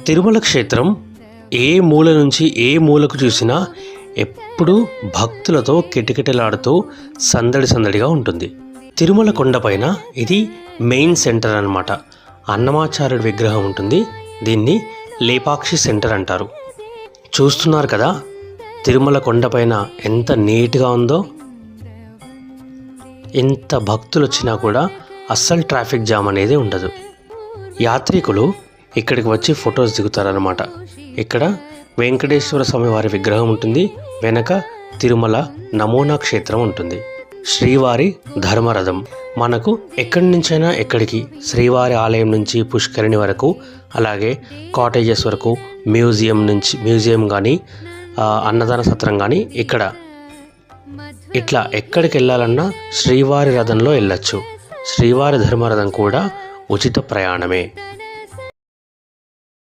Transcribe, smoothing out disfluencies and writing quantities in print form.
తిరుమల క్షేత్రం ఏ మూల నుంచి ఏ మూలకు చూసినా ఎప్పుడూ భక్తులతో కిటకిటలాడుతూ సందడి సందడిగా ఉంటుంది. తిరుమల కొండపైన ఇది మెయిన్ సెంటర్ అన్నమాట. అన్నమాచార్యుడి విగ్రహం ఉంటుంది. దీన్ని లేపాక్షి సెంటర్ అంటారు. చూస్తున్నారు కదా తిరుమల కొండపైన ఎంత నీట్గా ఉందో. ఎంత భక్తులు వచ్చినా కూడా అస్సలు ట్రాఫిక్ జామ్ అనేది ఉండదు. యాత్రికులు ఇక్కడికి వచ్చి ఫొటోస్ దిగుతారనమాట. ఇక్కడ వెంకటేశ్వర స్వామి వారి విగ్రహం ఉంటుంది. వెనక తిరుమల నమూనా క్షేత్రం ఉంటుంది. శ్రీవారి ధర్మరథం మనకు ఎక్కడి నుంచైనా ఎక్కడికి శ్రీవారి ఆలయం నుంచి పుష్కరిణి వరకు, అలాగే కాటేజెస్ వరకు, మ్యూజియం కానీ అన్నదాన సత్రం కానీ ఇక్కడ ఇట్లా ఎక్కడికి వెళ్ళాలన్నా శ్రీవారి రథంలో వెళ్ళచ్చు. శ్రీవారి ధర్మరథం కూడా ఉచిత ప్రయాణమే.